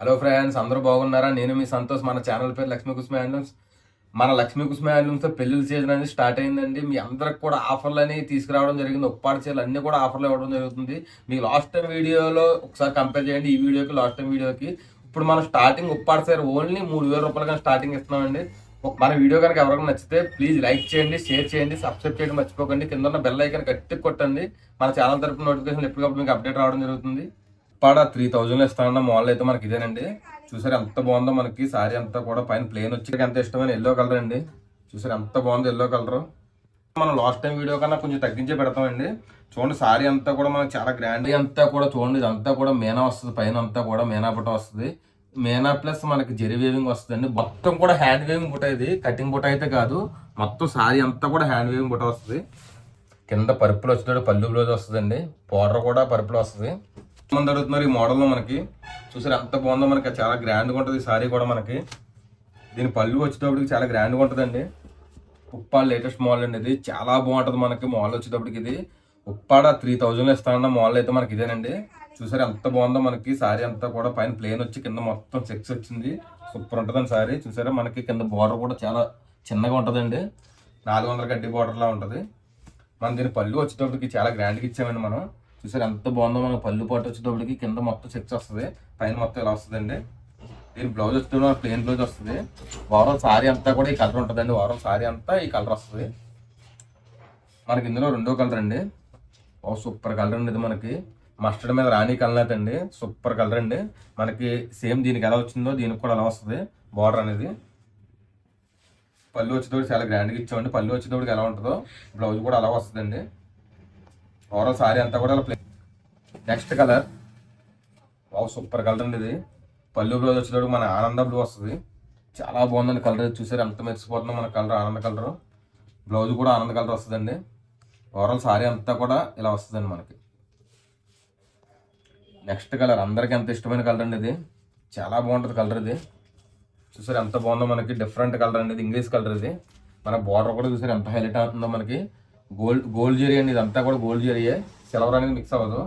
Hello friends, అందరూ బాగున్నారా? నేను మీ సంతోష్. మన ఛానల్ పేరు లక్ష్మీ కుస్మ హ్యాండ్లూమ్స్. మన లక్ష్మీ కుస్మ హ్యాండ్లూమ్స్తో పెళ్లిళ్ళ సీజన్ అనేది స్టార్ట్ అయిందండి. మీ అందరికి కూడా ఆఫర్లు అనేవి తీసుకురావడం జరిగింది. ఉప్పాడ చీరలు అన్ని కూడా ఆఫర్లు ఇవ్వడం జరుగుతుంది. మీకు లాస్ట్ టైం వీడియోలో ఒకసారి కంపేర్ చేయండి, ఈ వీడియోకి లాస్ట్ టైం వీడియోకి. ఇప్పుడు మనం స్టార్టింగ్ ఉప్పాడ చీర ఓన్లీ 3,000 రూపాయలు కానీ స్టార్టింగ్ ఇస్తున్నామండి. మన వీడియో కనుక ఎవరికైనా నచ్చితే ప్లీజ్ లైక్ చేయండి, షేర్ చేయండి, సబ్స్క్రైబ్ చేయడం మర్చిపోకండి. కింద ఉన్న బెల్ ఐకాన్ గట్టిగా కొట్టండి. మన ఛానల్ తరపున నోటిఫికేషన్ ఎప్పటికప్పుడు మీకు అప్డేట్ రావడం జరుగుతుంది. ఉప్పాడ 3,000 ఇస్తానన్న మోడల్ అయితే మనకి ఇదేనండి. చూసారు ఎంత బాగుందో. మనకి సారీ అంతా కూడా పైన ప్లేన్ వచ్చి ఎంత ఇష్టమైన ఎల్లో కలర్ అండి. చూసారు ఎంత బాగుందో ఎల్లో కలర్. మనం లాస్ట్ టైం వీడియో కన్నా కొంచెం తగ్గించే పెడతామండి. చూడండి సారీ అంతా కూడా మనకి చాలా గ్రాండ్ అంతా కూడా చూడండి. ఇదంతా కూడా మేనా వస్తుంది, పైన అంతా కూడా మేనా బుట్ట వస్తుంది. మేనా ప్లస్ మనకి జెరీ వేవింగ్ వస్తుందండి. మొత్తం కూడా హ్యాండ్ వేవింగ్ బుట్ట, ఇది కటింగ్ బుట్ట అయితే కాదు. మొత్తం సారీ అంతా కూడా హ్యాండ్ వేవింగ్ బుట్ట వస్తుంది. కింద పరుపులు వచ్చేటప్పుడు పళ్ళు బ్లౌజ్ వస్తుందండి. పౌడర్ కూడా పరుపులు వస్తుంది. మంది అడుగుతున్నారు ఈ మోడల్లో. మనకి చూసారు ఎంత బాగుందో. మనకి చాలా గ్రాండ్గా ఉంటుంది సారీ కూడా. మనకి దీని పళ్ళు వచ్చేటప్పటికి చాలా గ్రాండ్గా ఉంటుందండి. ఉప్పాడ లేటెస్ట్ మోడల్ అండి. ఇది చాలా బాగుంటుంది. మనకి మోడల్ వచ్చేటప్పటికి ఇది ఉప్పాడ 3,000 ఇస్తానన్న మోడల్ అయితే మనకి ఇదేనండి. చూసారు ఎంత బాగుందో. మనకి సారీ అంతా కూడా పైన ప్లేన్ వచ్చి కింద మొత్తం చెక్స్ వచ్చింది. సూపర్ ఉంటుందండి సారీ. చూసారా మనకి కింద బార్డర్ కూడా చాలా చిన్నగా ఉంటుందండి. 400 గడ్డి బార్డర్లా ఉంటుంది. మనం దీని పళ్ళు వచ్చేటప్పటికి చాలా గ్రాండ్గా ఇచ్చామండి మనం. చూసారు ఎంత బాగుందో. మనకు పళ్ళు పాటు వచ్చేటప్పటికి కింద మొత్తం చెక్స్ వస్తుంది, పైన మొత్తం ఇలా వస్తుందండి. దీని బ్లౌజ్ వచ్చేటప్పుడు ప్లెయిన్ బ్లౌజ్ వస్తుంది. ఓవరాల్ సారీ అంతా కూడా ఈ కలర్ ఉంటుందండి. ఓవరాల్ సారీ అంతా ఈ కలర్ వస్తుంది. మనకి ఇందులో రెండో కలర్ అండి. సూపర్ కలర్ అండి. ఇది మనకి మస్టర్డ్ మీద రాణి కలర్ అండి. సూపర్ కలర్ అండి. మనకి సేమ్ దీనికి ఎలా వచ్చిందో దీనికి కూడా అలా వస్తుంది బార్డర్ అనేది. పళ్ళు వచ్చేటప్పుడు చాలా గ్రాండ్గా ఇచ్చామండి. పళ్ళు వచ్చేటప్పటికి ఎలా ఉంటుందో బ్లౌజ్ కూడా అలా వస్తుందండి. ఓవరాల్ సారీ అంతా కూడా అలా నెక్స్ట్ కలర్ సూపర్ కలర్ అండి. ఇది పళ్ళు బ్లౌజ్ వచ్చేటప్పుడు మన ఆనంద బ్లూ వస్తుంది. చాలా బాగుందండి కలర్. చూసారు ఎంత మెరిసిపోతుందో మన కలర్, ఆనంద కలర్. బ్లౌజ్ కూడా ఆనంద కలర్ వస్తుందండి. ఓవరాల్ సారీ అంతా కూడా ఇలా వస్తుందండి మనకి. నెక్స్ట్ కలర్ అందరికీ ఎంత ఇష్టమైన కలర్ అండి. ఇది చాలా బాగుంటుంది కలర్. ఇది చూసారు ఎంత బాగుందో. మనకి డిఫరెంట్ కలర్ అండి. ఇది ఇంగ్లీష్ కలర్. ఇది మన బార్డర్ కూడా చూసారు ఎంత హైలైట్ అవుతుందో. మనకి గోల్డ్ జరీ అండి. ఇదంతా కూడా గోల్డ్ జరీయే, సిల్వర్ అనేది మిక్స్ అవ్వదు.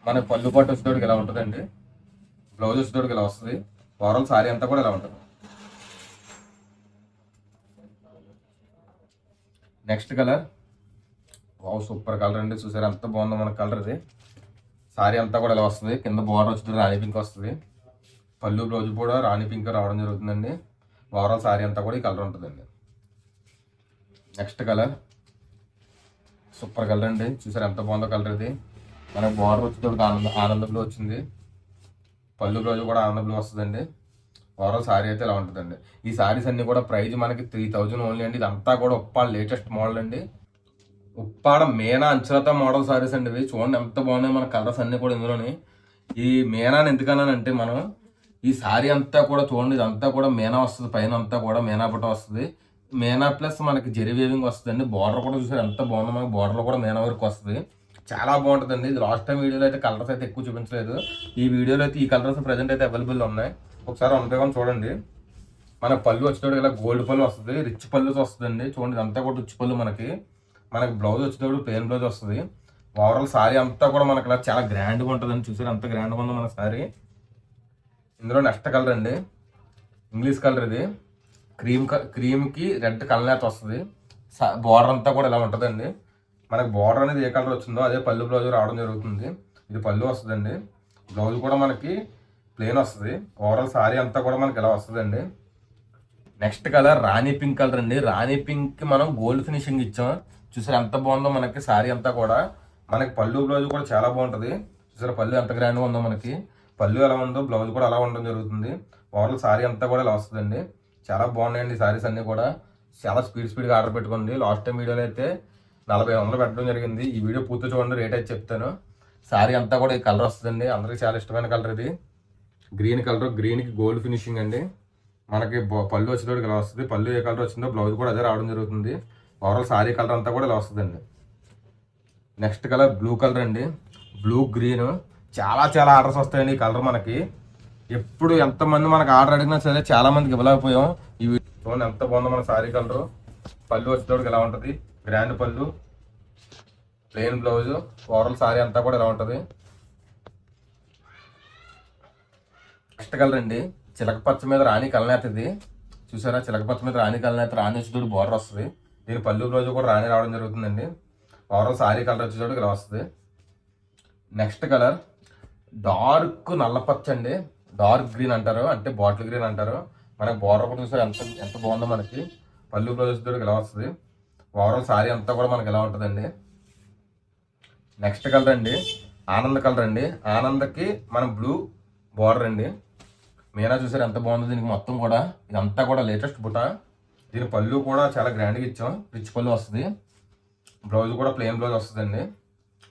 మన పళ్ళు పాటు వచ్చేటోడికి ఇలా ఉంటుందండి. బ్లౌజ్ వచ్చేటోడికి ఇలా వస్తుంది. ఓవరాల్ సారీ అంతా కూడా ఇలా ఉంటుంది. నెక్స్ట్ కలర్ సూపర్ కలర్ అండి. చూసారు ఎంత బాగుందో మన కలర్. ఇది సారీ అంతా కూడా ఇలా వస్తుంది. కింద బార్డర్ వచ్చేటప్పుడు రాణి పింక్ వస్తుంది. పళ్ళు బ్లౌజ్ కూడా రాణి పింక్ రావడం జరుగుతుందండి. ఓవరాల్ సారీ అంతా కూడా ఈ కలర్ ఉంటుందండి. నెక్స్ట్ కలర్ సూపర్ కలర్ అండి. చూసారు ఎంత బాగుందో కలర్. ఇది మనకు బార్డర్ వచ్చేటప్పుడు ఆనంద బ్లూ వచ్చింది. పళ్ళు బ్లౌజ్ కూడా ఆనంద బ్లూ వస్తుందండి. ఓవరాల్ సారీ అయితే ఇలా ఉంటుందండి. ఈ సారీస్ అన్ని కూడా ప్రైస్ మనకి 3,000 ఓన్లీ అండి. ఇదంతా కూడా ఉప్పాడ లేటెస్ట్ మోడల్ అండి. ఉప్పాడ మేనా అంచులతో మోడల్ సారీస్ అండి. ఇవి చూడండి ఎంత బాగున్నాయి మన కలర్స్ అన్ని కూడా ఇందులోని. ఈ మేనాని ఎందుకన్నానంటే మనం ఈ సారీ అంతా కూడా చూడండి. ఇదంతా కూడా మేనా వస్తుంది. పైన అంతా కూడా మేనా బుట్ట వస్తుంది. మేనా ప్లస్ మనకి జెరీ వేవింగ్ వస్తుందండి. బార్డర్ కూడా చూసారు ఎంత బాగుందో. మనకి బార్డర్లో కూడా మేనా వరకు వస్తుంది. చాలా బాగుంటుందండి. ఇది లాస్ట్ టైం వీడియోలో అయితే కలర్స్ అయితే ఎక్కువ చూపించలేదు. ఈ వీడియోలో అయితే ఈ కలర్స్ ప్రజెంట్ అయితే అవైలబుల్ ఉన్నాయి. ఒకసారి వన్ చూడండి. మన పళ్ళు వచ్చేటప్పుడు ఇలా గోల్డ్ పళ్ళు వస్తుంది, రిచ్ పళ్ళు వస్తుందండి. చూడండి ఇదంతా కూడా రిచ్ పళ్ళు. మనకి బ్లౌజ్ వచ్చేటప్పుడు ప్లెయిన్ బ్లౌజ్ వస్తుంది. ఓవరాల్ సారీ అంతా కూడా మనకి ఇలా చాలా గ్రాండ్గా ఉంటుందండి. చూసారు ఎంత గ్రాండ్గా ఉందో మన సారీ. ఇందులో నెక్స్ట్ కలర్ అండి. English colour. ఇది క్రీమ్కి రెడ్ కలర్ వస్తుంది. బార్డర్ అంతా కూడా ఇలా ఉంటుందండి. మనకి బార్డర్ అనేది ఏ కలర్ వచ్చిందో అదే పళ్ళు బ్లౌజ్ రావడం జరుగుతుంది. ఇది పళ్ళు వస్తుందండి. బ్లౌజ్ కూడా మనకి ప్లెయిన్ వస్తుంది. ఓవరాల్ సారీ అంతా కూడా మనకి ఇలా వస్తుందండి. నెక్స్ట్ కలర్ రాణి పింక్ కలర్ అండి. రాణి పింక్ మనం గోల్డ్ ఫినిషింగ్ ఇచ్చాం. చూసారు ఎంత బాగుందో. మనకి సారీ అంతా కూడా మనకి పళ్ళు బ్లౌజ్ కూడా చాలా బాగుంటుంది. చూసారు పళ్ళు ఎంత గ్రాండ్గా ఉందో. మనకి పళ్ళు ఎలా ఉందో బ్లౌజ్ కూడా అలా ఉండడం జరుగుతుంది. ఓవరాల్ సారీ అంతా కూడా ఇలా వస్తుందండి. చాలా బాగున్నాయండి సారీస్ అన్నీ కూడా. చాలా స్పీడ్గా ఆర్డర్ పెట్టుకోండి. లాస్ట్ టైం వీడియోలో అయితే 40 పెట్టడం జరిగింది. ఈ వీడియో పూర్తి చూడండి, రేట్ అయితే చెప్తాను. సారీ అంతా కూడా ఈ కలర్ వస్తుందండి. అందరికీ చాలా ఇష్టమైన కలర్. ఇది గ్రీన్ కలర్. గ్రీన్కి గోల్డ్ ఫినిషింగ్ అండి. మనకి పళ్ళు వచ్చేటప్పుడు ఇలా వస్తుంది. పళ్ళు ఏ కలర్ వచ్చిందో బ్లౌజ్ కూడా అదే రావడం జరుగుతుంది. ఓవరాల్ సారీ కలర్ అంతా కూడా ఇలా వస్తుందండి. నెక్స్ట్ కలర్ బ్లూ కలర్ అండి. బ్లూ గ్రీన్ చాలా ఆర్డర్స్ వస్తాయండి ఈ కలర్. మనకి ఎప్పుడు ఎంతమంది మనకు ఆర్డర్ అడిగినా సరే చాలా మందికి ఇవ్వలేకపోయాం. ఈ చూడండి ఎంత బాగుందో మన సారీ కలర్. పళ్ళు వచ్చేటప్పుడు ఇలా ఉంటుంది. గ్రాండ్ పళ్ళు, ప్లెయిన్ బ్లౌజ్. ఓవరాల్ సారీ అంతా కూడా ఇలా ఉంటుంది. నెక్స్ట్ కలర్ అండి చిలక పచ్చ మీద రాణి కలనేత. ఇది చూసారా, చిలక పచ్చ మీద రాణి కలనేత, రాణి వచ్చేటోడు బార్డర్ వస్తుంది. దీని పళ్ళు బ్లౌజ్ కూడా రాణి రావడం జరుగుతుందండి. ఓవరాల్ సారీ కలర్ వచ్చేటోడు ఇలా వస్తుంది. నెక్స్ట్ కలర్ డార్క్ నల్లపచ్చ అండి, డార్క్ గ్రీన్ అంటారు, అంటే బాటిల్ గ్రీన్ అంటారు. మనకి బార్డర్ కూడా చూసారు ఎంత ఎంత బాగుందో. మనకి పళ్ళు బ్లౌజ్ వచ్చేటోడు ఇలా వస్తుంది. ఓవరాల్ సారీ అంతా కూడా మనకి ఇలా ఉంటుందండి. నెక్స్ట్ కలర్ అండి ఆనంద కలర్ అండి. ఆనందకి మనం బ్లూ బార్డర్ అండి. మీనా చూసారు ఎంత బాగుందో. దీనికి మొత్తం కూడా ఇదంతా కూడా లేటెస్ట్ బుట్ట. దీని పళ్ళు కూడా చాలా గ్రాండ్గా ఇచ్చాం, రిచ్ పళ్ళు వస్తుంది. బ్లౌజ్ కూడా ప్లెయిన్ బ్లౌజ్ వస్తుందండి.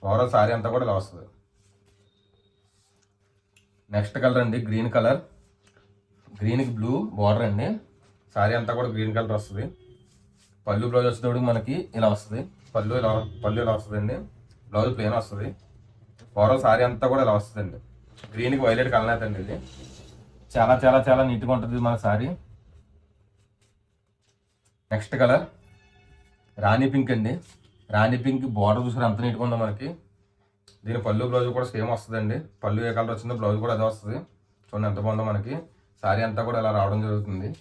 ఓవరాల్ సారీ అంతా కూడా ఇలా వస్తుంది. నెక్స్ట్ కలర్ అండి గ్రీన్ కలర్, గ్రీన్కి బ్లూ బార్డర్ అండి. సారీ అంతా కూడా గ్రీన్ కలర్ వస్తుంది. పళ్ళు బ్లౌజ్ వచ్చేటప్పుడు మనకి ఇలా వస్తుంది. పళ్ళు ఇలా వస్తుందండి. బ్లౌజ్ ప్లెయిన్ వస్తుంది. ఓవరాల్ సారీ అంతా కూడా ఇలా వస్తుందండి. గ్రీన్కి వైలెట్ కలర్ అండి. ఇది చాలా చాలా చాలా నీట్గా ఉంటుంది మన సారీ. నెక్స్ట్ కలర్ రాణి పింక్ అండి. రాణి పింక్ బార్డర్ చూసారు ఎంత నీట్గా ఉందో మనకి. దీని పళ్ళు బ్లౌజ్ కూడా సేమ్ వస్తుందండి. పళ్ళు ఏ కలర్ వచ్చిందో బ్లౌజ్ కూడా అదే వస్తుంది. చూడండి ఎంత బాగుందో మనకి. సారీ అంతా కూడా ఇలా రావడం జరుగుతుంది.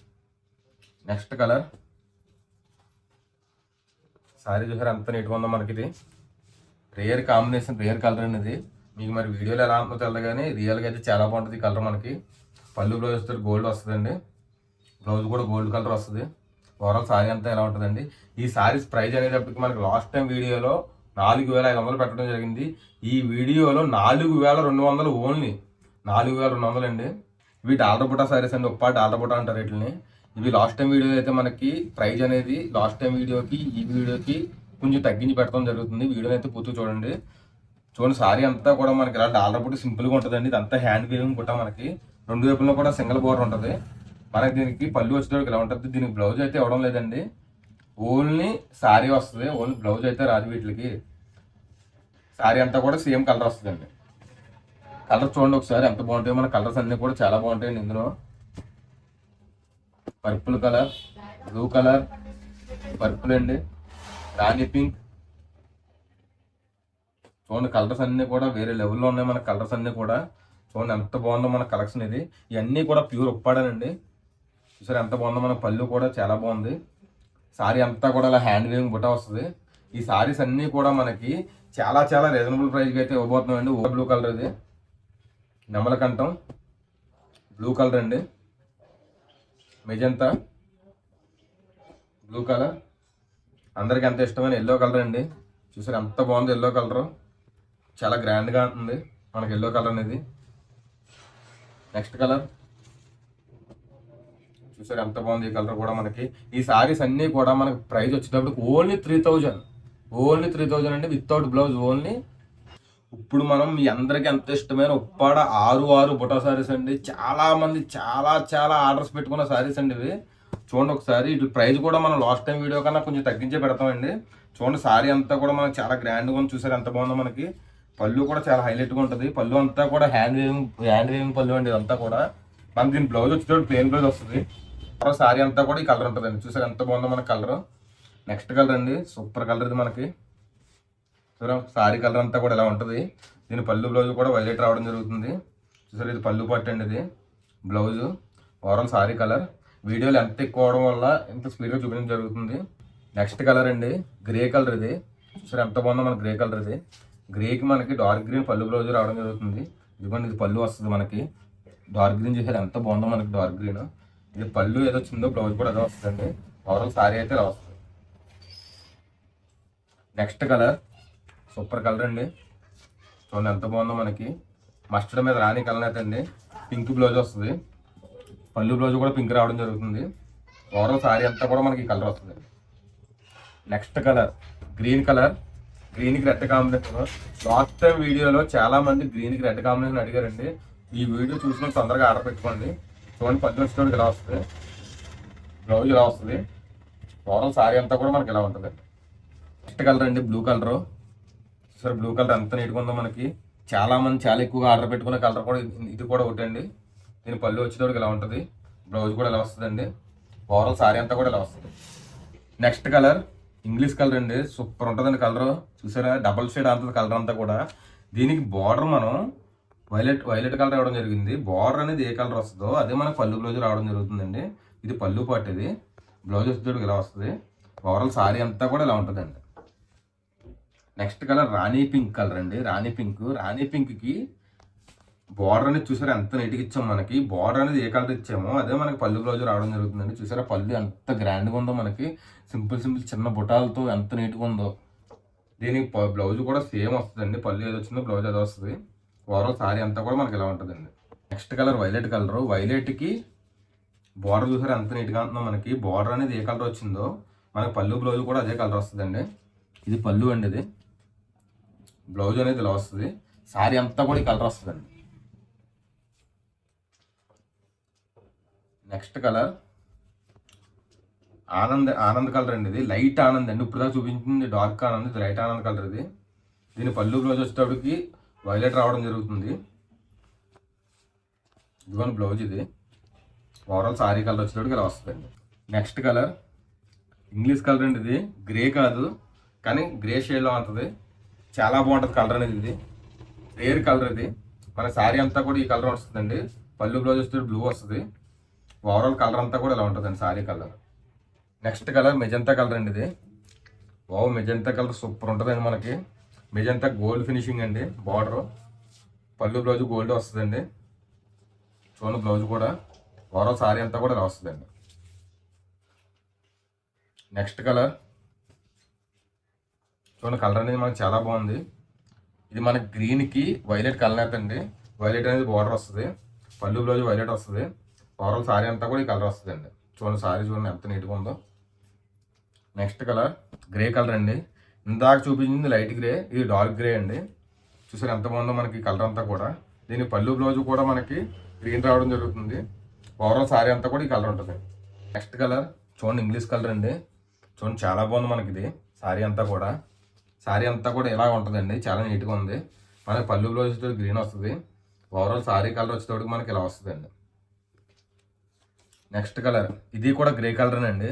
నెక్స్ట్ కలర్ సారీ చూసారు ఎంత నీట్గా ఉందో మనకి. ఇది రేర్ కాంబినేషన్, రేర్ కలర్ అనేది. మీకు మరి వీడియోలో ఎలా అనుకో తెలదు కానీ రియల్గా అయితే చాలా బాగుంటుంది ఈ కలర్ మనకి. పళ్ళు బ్లౌజ్ వస్తే గోల్డ్ వస్తుందండి. బ్లౌజ్ కూడా గోల్డ్ కలర్ వస్తుంది. ఓవరాల్ సారీ అంతా ఎలా ఉంటుందండి. ఈ సారీస్ ప్రైస్ అనేటప్పటికి మనకి లాస్ట్ టైం వీడియోలో 4,500 పెట్టడం జరిగింది. ఈ వీడియోలో 4,200 ఓన్లీ 4,200 అండి. ఇవి డాలర్ బుటా సారీస్ అండి. ఒప్ప డాలర్ బుటా అంటారు వీటిని. ఇవి లాస్ట్ టైం వీడియో అయితే మనకి ప్రైస్ అనేది లాస్ట్ టైం వీడియోకి ఈ వీడియోకి కొంచెం తగ్గించి పెట్టడం జరుగుతుంది. వీడియోని అయితే పూర్తిగా చూడండి. సారీ అంతా కూడా మనకి ఇలా డాలర్ బుట్ట సింపుల్గా ఉంటుందండి. ఇదంతా హ్యాండ్ వీవింగ్ బుట్ట. మనకి రెండు వైపుల్లో కూడా సింగిల్ బోర్డర్ ఉంటుంది. మనకి దీనికి పళ్ళు వచ్చేటప్పుడు ఇలా ఉంటుంది. దీనికి బ్లౌజ్ అయితే ఇవ్వడం లేదండి, ఓన్లీ సారీ వస్తుంది. ఓన్లీ బ్లౌజ్ అయితే రాదు వీటికి. సారీ అంతా కూడా సేమ్ కలర్ వస్తుందండి. కలర్ చూడండి ఒకసారి ఎంత బాగుంటాయి. మన కలర్స్ అన్నీ కూడా చాలా బాగుంటాయండి. ఇందులో purple colour, blue colour, purple అండి, రాణి పింక్. చూడండి కలర్స్ అన్నీ కూడా వేరే లెవెల్లో ఉన్నాయి. మన కలర్స్ అన్నీ కూడా చూడండి ఎంత బాగుందో మన కలెక్షన్. ఇది ఇవన్నీ కూడా ప్యూర్ ఉప్పాడనండి. చూసారు ఎంత బాగుందో. మన పళ్ళు కూడా చాలా బాగుంది. సారీ అంతా కూడా అలా హ్యాండ్ వీవింగ్ బుట్ట వస్తుంది. ఈ సారీస్ అన్నీ కూడా మనకి చాలా చాలా రీజనబుల్ ప్రైస్కి అయితే ఇవ్వబోతున్నామండి. బ్లూ కలర్ ఇది నెమలకంఠం బ్లూ కలర్ అండి. మెజంతా బ్లూ కలర్, అందరికి ఎంత ఇష్టమైన ఎల్లో కలర్ అండి. చూసారు ఎంత బాగుంది ఎల్లో కలర్. చాలా గ్రాండ్గా ఉంటుంది మనకి ఎల్లో కలర్ అనేది. నెక్స్ట్ కలర్ చూసారు ఎంత బాగుంది ఈ కలర్ కూడా మనకి. ఈ సారీస్ అన్నీ కూడా మనకి ప్రైస్ వచ్చేటప్పుడు ఓన్లీ 3,000 అండి, వితౌట్ బ్లౌజ్ ఓన్లీ. ఇప్పుడు మనం మీ అందరికీ ఎంత ఇష్టమైన ఉప్పాడ 6 బుటా సారీస్ అండి. చాలా మంది చాలా చాలా ఆర్డర్స్ పెట్టుకున్న సారీస్ అండి ఇవి. చూడండి ఒకసారి. ఇటు ప్రైస్ కూడా మనం లాస్ట్ టైం వీడియో కన్నా కొంచెం తగ్గించే పెడతామండి. చూడండి సారీ అంతా కూడా మనకి చాలా గ్రాండ్గా ఉంది. చూసారు ఎంత బాగుందో మనకి. పళ్ళు కూడా చాలా హైలైట్గా ఉంటుంది. పళ్ళు అంతా కూడా హ్యాండ్ వేవింగ్ పళ్ళు అండి. ఇదంతా కూడా మనకి దీని బ్లౌజ్ వచ్చేటప్పుడు ప్లెయిన్ బ్లౌజ్ వస్తుంది. సారీ అంతా కూడా ఈ కలర్ ఉంటుందండి. చూసారు ఎంత బాగుందో మన కలర్. నెక్స్ట్ కలర్ అండి సూపర్ కలర్ ఇది మనకి. చూసారా సారీ కలర్ అంతా కూడా ఇలా ఉంటుంది. దీని పళ్ళు బ్లౌజ్ కూడా వైలెట్ రావడం జరుగుతుంది. చూసారు ఇది పళ్ళు పట్టు అండి, ఇది బ్లౌజ్. ఓవరాల్ సారీ కలర్ వీడియోలు ఎంత ఎక్కువ అవడం వల్ల ఎంత స్పీడ్గా చూపించడం జరుగుతుంది. నెక్స్ట్ కలర్ అండి గ్రే కలర్ ఇది. చూసారు ఎంత బాగుందో మన గ్రే కలర్ ఇది. గ్రేకి మనకి డార్క్ గ్రీన్ పళ్ళు బ్లౌజ్ రావడం జరుగుతుంది. ఇదిగోండి ఇది పళ్ళు వస్తుంది మనకి. డార్క్ గ్రీన్ చేసారు ఎంత బాగుందో మనకి డార్క్ గ్రీన్. ఇది పళ్ళు ఏదో వచ్చిందో బ్లౌజ్ కూడా అదే వస్తుందండి. ఓవరాల్ సారీ అయితే ఇలా వస్తుంది. నెక్స్ట్ కలర్ సూపర్ కలర్ అండి. చూడండి ఎంత బాగుందో మనకి. మస్టర్డ్ మీద రాణి కలర్ అయితే అండి. పింక్ బ్లౌజ్ వస్తుంది. పళ్ళు బ్లౌజ్ కూడా పింక్ రావడం జరుగుతుంది. ఓవరాల్ సారీ అంతా కూడా మనకి కలర్ వస్తుంది. Next colour green colour. గ్రీన్కి రెడ్ కాంబినేషన్. లాస్ట్ టైం వీడియోలో చాలా మంది గ్రీన్కి రెడ్ కాంబినేషన్ అడిగారండి. ఈ వీడియో చూసిన తొందరగా ఆర్డర్ పెట్టుకోండి. చూడండి పళ్ళు వచ్చేటప్పుడు ఇలా వస్తుంది. బ్లౌజ్ ఇలా వస్తుంది. ఓవరాల్ సారీ అంతా కూడా మనకి ఇలా ఉంటుంది. నెక్స్ట్ కలర్ అండి బ్లూ కలర్. సరే బ్లూ కలర్ ఎంత నీట్గా ఉందో మనకి. చాలా మంది చాలా ఎక్కువగా ఆర్డర్ పెట్టుకునే కలర్ కూడా ఇది కూడా ఒకటి అండి. దీని పళ్ళు వచ్చేటప్పుడు ఇలా ఉంటుంది. బ్లౌజ్ కూడా ఇలా వస్తుందండి. ఓవరాల్ సారీ అంతా కూడా ఇలా వస్తుంది. నెక్స్ట్ కలర్ ఇంగ్లీష్ కలర్ అండి. సూపర్ ఉంటుందండి కలర్. చూసారా డబల్ షేడ్ అంటుంది కలర్ అంతా కూడా. దీనికి బార్డర్ మనం వైలెట్ కలర్ రావడం జరిగింది. బార్డర్ అనేది ఏ కలర్ వస్తుందో అదే మనకు పళ్ళు బ్లౌజ్ రావడం జరుగుతుందండి. ఇది పళ్ళు పాటు, ఇది బ్లౌజ్ వచ్చేటప్పుడు ఇలా వస్తుంది. ఓవరాల్ సారీ అంతా కూడా ఇలా ఉంటుందండి. నెక్స్ట్ కలర్ రాణి పింక్ కలర్ అండి. రాణి పింక్కి బార్డర్ అనేది చూసారా ఎంత నీట్గా ఇచ్చాము. మనకి బార్డర్ అనేది ఏ కలర్ ఇచ్చామో అదే మనకి పళ్ళు బ్లౌజ్ రావడం జరుగుతుందండి. చూసారా పళ్ళు ఎంత గ్రాండ్గా ఉందో, మనకి సింపుల్ చిన్న బుటాలతో ఎంత నీట్గా ఉందో. దీనికి బ్లౌజ్ కూడా సేమ్ వస్తుందండి. పళ్ళు ఏదో వచ్చిందో బ్లౌజ్ ఏదో వస్తుంది. ఓవరాల్ సారీ అంతా కూడా మనకి ఇలా ఉంటుందండి. నెక్స్ట్ కలర్ వైలెట్కి బార్డర్ చూసారా ఎంత నీట్గా ఉంటుందో. మనకి బార్డర్ అనేది ఏ కలర్ వచ్చిందో మనకి పళ్ళు బ్లౌజ్ కూడా అదే కలర్ వస్తుందండి. ఇది పళ్ళు అండి, ఇది బ్లౌజ్ అనేది ఇలా వస్తుంది. సారీ అంతా కూడా ఈ కలర్ వస్తుందండి. నెక్స్ట్ కలర్ ఆనంద్ కలర్ అండి. ఇది లైట్ ఆనంద్ అండి. ఇప్పుడు దాకా చూపించింది డార్క్ ఆనంద్, ఇది లైట్ ఆనంద్ కలర్. ఇది దీని పళ్ళు బ్లౌజ్ వచ్చేటప్పటికి వైలెట్ రావడం జరుగుతుంది. ఇదిగోని బ్లౌజ్ ఇది. ఓవరాల్ సారీ కలర్ వచ్చేటప్పటికి ఇలా వస్తుందండి. నెక్స్ట్ కలర్ ఇంగ్లీష్ కలర్ అండి. ఇది గ్రే కాదు కానీ గ్రే షేడ్లో ఉంటుంది. చాలా బాగుంటుంది కలర్ అనేది. ఇది రేర్ కలర్. ఇది మన శారీ అంతా కూడా ఈ కలర్ వస్తుందండి. పళ్ళు బ్లౌజ్ వస్తే బ్లూ వస్తుంది. ఓవరాల్ కలర్ అంతా కూడా ఇలా ఉంటుందండి sari colour. Next colour magenta colour అండి. ఇది మెజంతా కలర్ సూపర్ ఉంటుందండి. మనకి మెజంతా గోల్డ్ ఫినిషింగ్ అండి. బార్డర్ పళ్ళు బ్లౌజ్ గోల్డ్ వస్తుందండి. చూడండి బ్లౌజ్ కూడా. ఓవరాల్ శారీ అంతా కూడా ఇలా వస్తుందండి. నెక్స్ట్ కలర్ చూడండి, కలర్ అనేది మనకి చాలా బాగుంది. ఇది మనకి గ్రీన్కి వైలెట్ కలర్ అండి. వైలెట్ అనేది బార్డర్ వస్తుంది. పళ్ళు బ్లౌజ్ వైలెట్ వస్తుంది. ఓవరాల్ సారీ అంతా కూడా ఈ కలర్ వస్తుందండి. చూడండి సారీ చూడండి ఎంత నీట్గా ఉందో. నెక్స్ట్ కలర్ గ్రే కలర్ అండి. ఇందాక చూపించింది లైట్ గ్రే, ఇది డార్క్ గ్రే అండి. చూసారు ఎంత బాగుందో మనకి కలర్ అంతా కూడా. దీని పళ్ళు బ్లౌజ్ కూడా మనకి గ్రీన్ రావడం జరుగుతుంది. ఓవరాల్ సారీ అంతా కూడా ఈ కలర్ ఉంటుంది. నెక్స్ట్ కలర్ చూడండి ఇంగ్లీష్ కలర్ అండి. చూడండి చాలా బాగుంది మనకి ఇది. సారీ అంతా కూడా ఇలా ఉంటుందండి. చాలా నీట్గా ఉంది. మనకి పళ్ళు బ్లౌజ్ వచ్చేటప్పుడు గ్రీన్ వస్తుంది. ఓవరాల్ సారీ కలర్ వచ్చేటప్పుడు మనకి ఇలా వస్తుందండి. నెక్స్ట్ కలర్ ఇది కూడా గ్రే కలర్ అండి.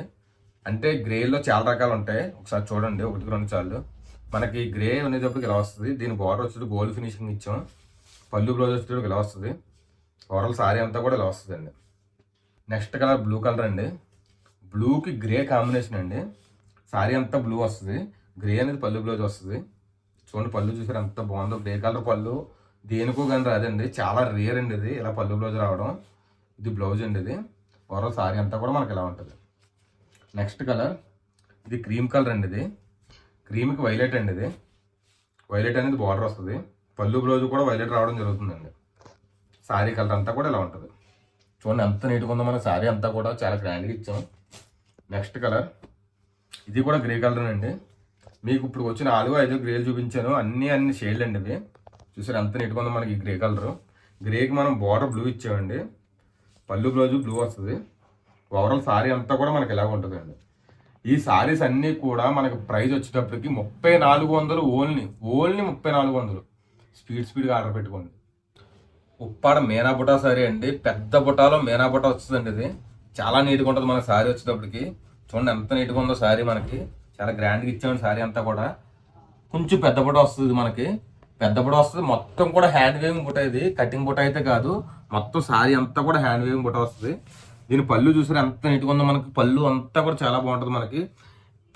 అంటే గ్రేలో చాలా రకాలు ఉంటాయి. ఒకసారి చూడండి, 1-2 చాలు. మనకి గ్రే అనేటప్పటికి ఇలా వస్తుంది. దీని బార్డర్ వచ్చేటప్పుడు గోల్డ్ ఫినిషింగ్ ఇచ్చాం. పళ్ళు బ్లౌజ్ వచ్చేటప్పుడు ఇలా వస్తుంది. ఓవరాల్ సారీ అంతా కూడా ఇలా వస్తుందండి. నెక్స్ట్ కలర్ బ్లూ కలర్ అండి. బ్లూకి గ్రే కాంబినేషన్ అండి. సారీ అంతా బ్లూ వస్తుంది. గ్రే అనేది పళ్ళు బ్లౌజ్ వస్తుంది. చూడండి పళ్ళు చూసారు ఎంత బాగుందో. గ్రే కలర్ పళ్ళు దేనికో కానీ రాదండి. చాలా రేర్ అండి ఇది ఇలా పళ్ళు బ్లౌజ్ రావడం. ఇది బ్లౌజ్ అండి. ఇది ఓవరాల్ సారీ అంతా కూడా మనకి ఇలా ఉంటుంది. నెక్స్ట్ కలర్ ఇది క్రీమ్ కలర్ అండి. ఇది క్రీమ్కి వైలెట్ అండి. ఇది వైలెట్ అనేది బార్డర్ వస్తుంది. పళ్ళు బ్లౌజ్ కూడా వైలెట్ రావడం జరుగుతుందండి. సారీ కలర్ అంతా కూడా ఇలా ఉంటుంది. చూడండి ఎంత నీట్గా ఉందో. మన సారీ అంతా కూడా చాలా గ్రాండ్గా ఇచ్చాం. నెక్స్ట్ కలర్ ఇది కూడా గ్రే కలర్ అండి. మీకు ఇప్పుడు వచ్చిన 4-5 గ్రేలు చూపించాను. అన్ని షేడ్లు అండి ఇవి. చూసారు ఎంత నీట్గా ఉందో మనకి గ్రే కలర్. గ్రేకి మనం బార్డర్ బ్లూ ఇచ్చామండి. పళ్ళు బ్లౌజ్ బ్లూ వస్తుంది. ఓవరాల్ సారీ అంతా కూడా మనకి ఇలా ఉంటుందండి. ఈ సారీస్ అన్నీ కూడా మనకి ప్రైస్ వచ్చేటప్పటికి 3400 ఓన్లీ 3400. స్పీడ్గా ఆర్డర్ పెట్టుకోండి. ఉప్పాడ మేనా బుటా సారీ అండి. పెద్ద బుటాలో మేనా బుటా వస్తుందండి. ఇది చాలా నీట్గా ఉంటుంది మనకి సారీ వచ్చేటప్పటికి. చూడండి ఎంత నీట్గా ఉందో సారీ. మనకి చాలా గ్రాండ్గా ఇచ్చామండి. సారీ అంతా కూడా కొంచెం పెద్ద బుట్ట వస్తుంది. మనకి పెద్ద బుట్ట వస్తుంది. మొత్తం కూడా హ్యాండ్ వేవింగ్ బుట్ట. ఇది కటింగ్ బుట్ట అయితే కాదు. మొత్తం సారీ అంతా కూడా హ్యాండ్ వేవింగ్ బుట్ట వస్తుంది. దీని పళ్ళు చూసారు ఎంత నీట్గా ఉందో. మనకి పళ్ళు అంతా కూడా చాలా బాగుంటుంది. మనకి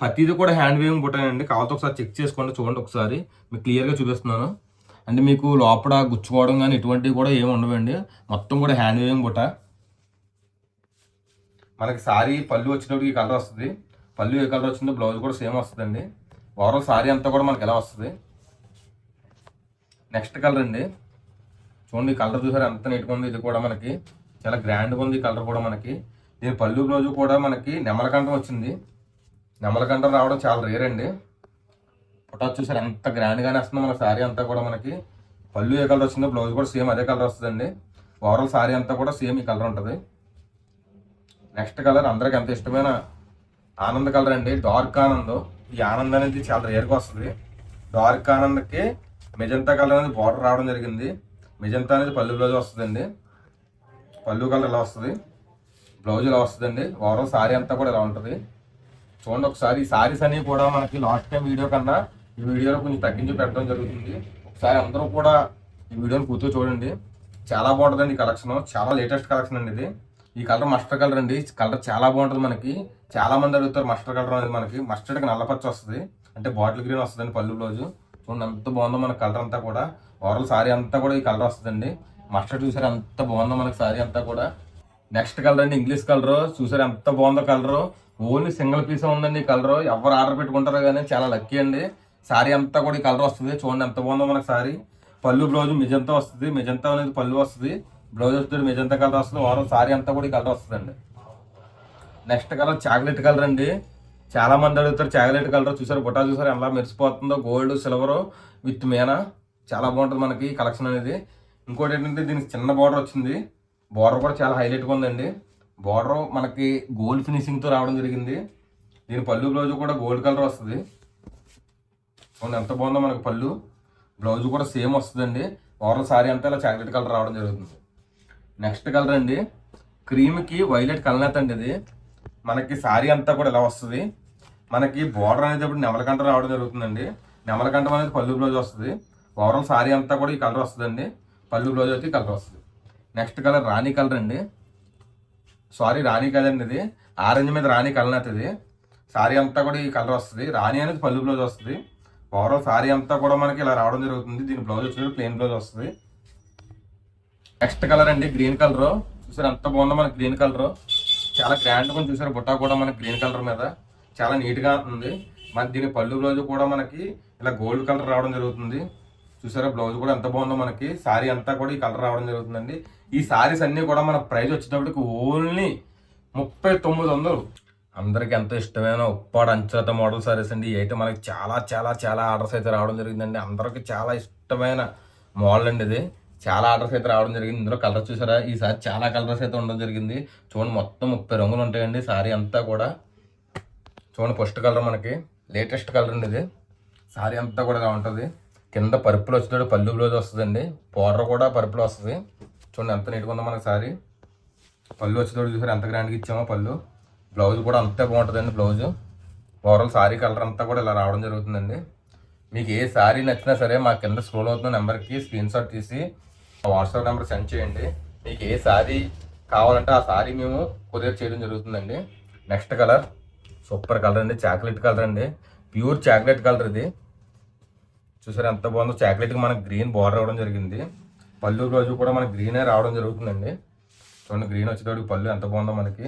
ప్రతిది కూడా హ్యాండ్ వేవింగ్ బుట్ట అండి. కావాలంటే ఒకసారి చెక్ చేసుకోండి. చూడండి ఒకసారి మీకు క్లియర్గా చూపిస్తున్నాను. అంటే మీకు లోపల గుచ్చుకోవడం కానీ ఇటువంటివి కూడా ఏమి ఉండవండి. మొత్తం కూడా హ్యాండ్ వేవింగ్ బుట్ట. మనకి సారీ పళ్ళు వచ్చినప్పుడు ఈ కలర్ వస్తుంది. పళ్ళు ఏ కలర్ వచ్చిందో బ్లౌజ్ కూడా సేమ్ వస్తుందండి. ఓవరాల్ సారీ అంతా కూడా మనకి ఎలా వస్తుంది. నెక్స్ట్ కలర్ అండి. చూడండి కలర్ చూసారు ఎంత నీట్గా ఉంది. ఇది కూడా మనకి చాలా గ్రాండ్గా ఉంది. కలర్ కూడా మనకి. దీని పళ్ళు బ్లౌజ్ కూడా మనకి నెమలకంఠం వచ్చింది. నెమలకంఠం రావడం చాలా రేర్ అండి. ఫోటో చూసారు ఎంత గ్రాండ్గానే వస్తుంది. మన సారీ అంతా కూడా మనకి పళ్ళు ఏ కలర్ వచ్చిందో బ్లౌజ్ కూడా సేమ్ అదే కలర్ వస్తుందండి. ఓవరాల్ సారీ అంతా కూడా సేమ్ ఈ కలర్ ఉంటుంది. నెక్స్ట్ కలర్ అందరికి ఎంత ఇష్టమైన ఆనంద్ కలర్ అండి. డార్క్ ఆనంద్. ఈ ఆనంద్ అనేది చాలా రేర్గా వస్తుంది. డార్క్ ఆనంద్కి మెజంతా కలర్ అనేది బార్డర్ రావడం జరిగింది. మెజంతా అనేది పళ్ళు బ్లౌజ్ వస్తుందండి. పళ్ళు కలర్ ఇలా వస్తుంది. బ్లౌజ్ ఇలా వస్తుందండి. ఓవరాల్ సారీ అంతా కూడా ఇలా ఉంటుంది. చూడండి ఒకసారి. ఈ సారీస్ అనేవి కూడా మనకి లాస్ట్ టైం వీడియో కన్నా ఈ వీడియోలో కొంచెం తగ్గించి పెట్టడం జరుగుతుంది. ఒకసారి అందరూ కూడా ఈ వీడియోని పూర్తిగా చూడండి, చాలా బాగుంటుందండి ఈ కలెక్షన్. చాలా లేటెస్ట్ కలెక్షన్ అండి ఇది. ఈ కలర్ మస్టర్డ్ కలర్ అండి. కలర్ చాలా బాగుంటుంది. మనకి చాలా మంది అడుగుతారు మస్టర్డ్ కలర్ అనేది. మనకి మస్టర్డ్కి నల్లపచ్చ వస్తుంది, అంటే బాటిల్ గ్రీన్ వస్తుందండి పళ్ళు బ్లౌజ్. చూడండి ఎంత బాగుందో మన కలర్ అంతా కూడా. ఓవరాల్ సారీ అంతా కూడా ఈ కలర్ వస్తుందండి. మస్టర్డ్ చూసారు ఎంత బాగుందో మనకి సారీ అంతా కూడా. నెక్స్ట్ కలర్ అండి ఇంగ్లీష్ కలర్. చూసారు ఎంత బాగుందో కలర్. ఓన్లీ సింగిల్ పీస్ ఉందండి ఈ కలర్. ఎవరు ఆర్డర్ పెట్టుకుంటారో కానీ చాలా లక్కీ అండి. సారీ అంతా కూడా ఈ కలర్ వస్తుంది. చూడండి ఎంత బాగుందో మనకి సారీ. పళ్ళు బ్లౌజ్ మెజంతా వస్తుంది. మెజంతా అనేది పళ్ళు వస్తుంది. బ్లౌజ్ వస్తుంది మెజంతా కలర్ వస్తుంది. ఓవరాల్ సారీ అంతా కూడా ఈ కలర్ వస్తుందండి. నెక్స్ట్ కలర్ చాక్లెట్ కలర్ అండి. చాలా మంది అడుగుతారు చాక్లెట్ కలర్. చూసారు బుట్టా చూసారు ఎలా మెరిసిపోతుందో, గోల్డ్ సిల్వర్ విత్ మేనా. చాలా బాగుంటుంది మనకి కలెక్షన్ అనేది. ఇంకోటి ఏంటంటే దీనికి చిన్న బార్డర్ వచ్చింది. బార్డర్ కూడా చాలా హైలైట్గా ఉందండి. బార్డర్ మనకి గోల్డ్ ఫినిషింగ్తో రావడం జరిగింది. దీని పళ్ళు బ్లౌజ్ కూడా గోల్డ్ కలర్ వస్తుంది. చూడండి ఎంత బాగుందో మనకి పళ్ళు. బ్లౌజ్ కూడా సేమ్ వస్తుందండి. ఓవరాల్ సారీ అంతా ఇలా చాక్లెట్ కలర్ రావడం జరుగుతుంది. నెక్స్ట్ కలర్ అండి క్రీమ్కి వైలెట్ కలనేత అండి. ఇది మనకి సారీ అంతా కూడా ఇలా వస్తుంది. మనకి బార్డర్ అనేది ఇప్పుడు నెమలకంట రావడం జరుగుతుందండి. నెమలకంఠం అనేది పళ్ళు బ్లౌజ్ వస్తుంది. ఓవరాల్ సారీ అంతా కూడా ఈ కలర్ వస్తుందండి. పళ్ళు బ్లౌజ్ అయితే ఈ కలర్ వస్తుంది. నెక్స్ట్ కలర్ రాణి కలర్ అండి. సారీ రాణి కదండి, ఇది ఆరెంజ్ మీద రాణి కలనేత. ఇది సారీ అంతా కూడా ఈ కలర్ వస్తుంది. రాణి అనేది పళ్ళు బ్లౌజ్ వస్తుంది. ఓవరాల్ సారీ అంతా కూడా మనకి ఇలా రావడం జరుగుతుంది. దీని బ్లౌజ్ వచ్చేది ప్లెయిన్ బ్లౌజ్ వస్తుంది. నెక్స్ట్ కలర్ అండి గ్రీన్ కలర్. చూసారు ఎంత బాగుందో మనకి గ్రీన్ కలర్. చాలా గ్రాండ్ గా చూసారు బుట్టా కూడా మనకి గ్రీన్ కలర్ మీద చాలా నీట్ గా ఉంది. మన దీని పళ్ళు బ్లౌజ్ కూడా మనకి ఇలా గోల్డ్ కలర్ రావడం జరుగుతుంది. చూసారా బ్లౌజ్ కూడా ఎంత బాగుందో మనకి. సారీ అంతా కూడా ఈ కలర్ రావడం జరుగుతుందండి. ఈ సారీస్ అన్ని కూడా మన ప్రైస్ వచ్చేటప్పటికి ఓన్లీ 3900. అందరికి ఎంతో ఇష్టమైన ఉప్పాడు అంచత మోడల్ సారీస్ అండి. అయితే మనకి చాలా చాలా చాలా ఆర్డర్స్ అయితే రావడం జరిగిందండి. అందరికి చాలా ఇష్టమైన మోడల్ అండి ఇది. చాలా ఆర్డర్స్ అయితే రావడం జరిగింది. ఇందులో కలర్స్ చూసారా, ఈసారి చాలా కలర్స్ అయితే ఉండడం జరిగింది. చూడండి మొత్తం 30 రంగులు ఉంటాయండి సారీ అంతా కూడా. చూడండి ఫస్ట్ కలర్ మనకి లేటెస్ట్ కలర్ అండి ఇది. సారీ అంతా కూడా ఇలా ఉంటుంది. కింద పరుపులు వచ్చేటప్పుడు పళ్ళు బ్లౌజ్ వస్తుందండి. బార్డర్ కూడా పరుపులు వస్తుంది. చూడండి ఎంత నీట్గా ఉందో మనకి సారీ. పళ్ళు వచ్చేటప్పుడు చూసారు ఎంత గ్రాండ్గా ఇచ్చామో పళ్ళు. బ్లౌజ్ కూడా అంతే బాగుంటుందండి బ్లౌజ్. ఓవరాల్ సారీ కలర్ అంతా కూడా ఇలా రావడం జరుగుతుందండి. మీకు ఏ సారీ నచ్చినా సరే మా కింద స్క్రోల్ అవుతున్న నెంబర్కి స్క్రీన్ షాట్ తీసి వాట్సాప్ నెంబర్ సెండ్ చేయండి. మీకు ఏ సారీ కావాలంటే ఆ సారీ మేము కొరియర్ చేయడం జరుగుతుందండి. నెక్స్ట్ కలర్ సూపర్ కలర్ అండి. చాక్లెట్ కలర్ అండి. ప్యూర్ చాక్లెట్ కలర్ ఇది. చూసారు ఎంత బాగుందో. చాక్లెట్కి మనకి గ్రీన్ బార్డర్ రావడం జరిగింది. పళ్ళు బ్లౌజ్ కూడా మనకి గ్రీనే రావడం జరుగుతుందండి. చూడండి గ్రీన్ వచ్చేటప్పుడు పళ్ళు ఎంత బాగుందో మనకి.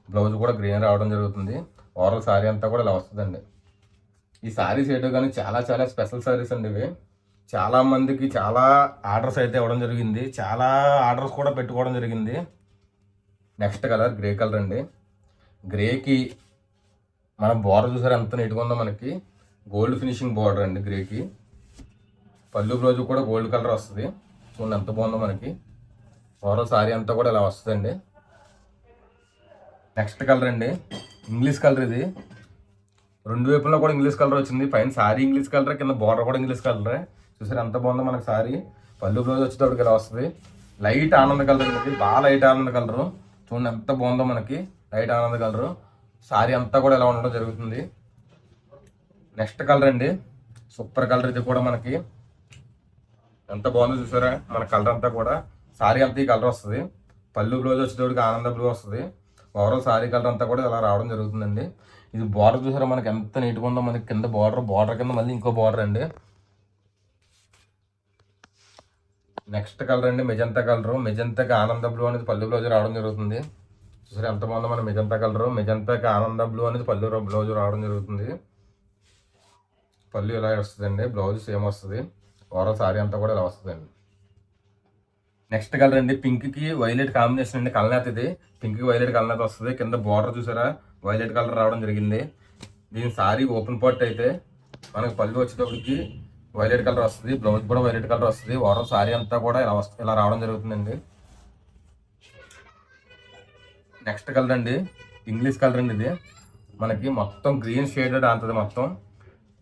బ్లౌజ్ కూడా గ్రీన్ రావడం జరుగుతుంది. ఓవరాల్ సారీ అంతా కూడా ఇలా వస్తుందండి. ఈ సారీస్ ఏంటో కానీ చాలా చాలా స్పెషల్ సారీస్ అండి ఇవి. చాలా మందికి చాలా ఆర్డర్స్ అయితే ఇవ్వడం జరిగింది. చాలా ఆర్డర్స్ కూడా పెట్టుకోవడం జరిగింది. నెక్స్ట్ కలర్ గ్రే కలర్ అండి. గ్రేకి మన బార్డర్ చూసారు ఎంత నీట్గా ఉందో మనకి. గోల్డ్ ఫినిషింగ్ బార్డర్ అండి గ్రేకి. పళ్ళు బ్లౌజ్ కూడా గోల్డ్ కలర్ వస్తుంది. చూడండి ఎంత బాగుందో మనకి. ఓవరాల్ సారీ అంతా కూడా ఇలా వస్తుందండి. నెక్స్ట్ కలర్ అండి ఇంగ్లీష్ కలర్. ఇది రెండు వైపులో కూడా ఇంగ్లీష్ కలర్ వచ్చింది. పైన సారీ ఇంగ్లీష్ కలర్, కింద బార్డర్ కూడా ఇంగ్లీష్ కలరే. చూసారు ఎంత బాగుందో మనకి సారీ. పళ్ళు బ్లౌజ్ వచ్చేటప్పటికి ఇలా వస్తుంది. లైట్ ఆనంద కలర్ అండి. బాగా లైట్ ఆనంద కలరు. చూడండి ఎంత బాగుందో మనకి. లైట్ ఆనంద కలరు. సారీ అంతా కూడా ఇలా ఉండడం జరుగుతుంది. నెక్స్ట్ కలర్ అండి సూపర్ కలర్. ఇది కూడా మనకి ఎంత బాగుందో చూసారా మన కలర్ అంతా కూడా. సారీ అంతా ఈ కలర్ వస్తుంది. పళ్ళు బ్లౌజ్ వచ్చేటప్పటికి ఆనంద బ్లూ వస్తుంది. ఓవరాల్ సారీ కలర్ అంతా కూడా ఇలా రావడం జరుగుతుందండి. ఇది బార్డర్ చూసారా మనకి ఎంత నీట్గా ఉందో మనకి. కింద బార్డర్ కింద మళ్ళీ ఇంకో బార్డర్ అండి. నెక్స్ట్ కలర్ అండి మెజంతా కలర్. మెజంతాకి ఆనంద బ్లూ అనేది పళ్ళు బ్లౌజ్ రావడం జరుగుతుంది. చూసారా ఎంత బాగుందో మన మెజంతా కలర్. మెజంతాకి ఆనంద బ్లూ అనేది పళ్ళు బ్లౌజ్ రావడం జరుగుతుంది. పళ్ళు ఇలా వస్తుందండి. బ్లౌజ్ సేమ్ వస్తుంది. ఓవరాల్ సారీ అంతా కూడా ఇలా వస్తుందండి. నెక్స్ట్ కలర్ అండి పింక్కి వైలెట్ కాంబినేషన్ అండి. కలనేత ఇది. పింక్కి వైలెట్ కలనేత వస్తుంది. కింద బార్డర్ చూసారా వైలెట్ కలర్ రావడం జరిగింది. దీని సారీ ఓపెన్ పార్ట్ అయితే మనకి పళ్ళు వచ్చేటప్పటికి వైలెట్ కలర్ వస్తుంది. బ్లౌజ్ కూడా వైలెట్ కలర్ వస్తుంది. ఓవరాల్ సారీ అంతా కూడా ఇలా రావడం జరుగుతుందండి. నెక్స్ట్ కలర్ అండి ఇంగ్లీష్ కలర్ అండి. ఇది మనకి మొత్తం గ్రీన్ షేడెడ్ అంతది. మొత్తం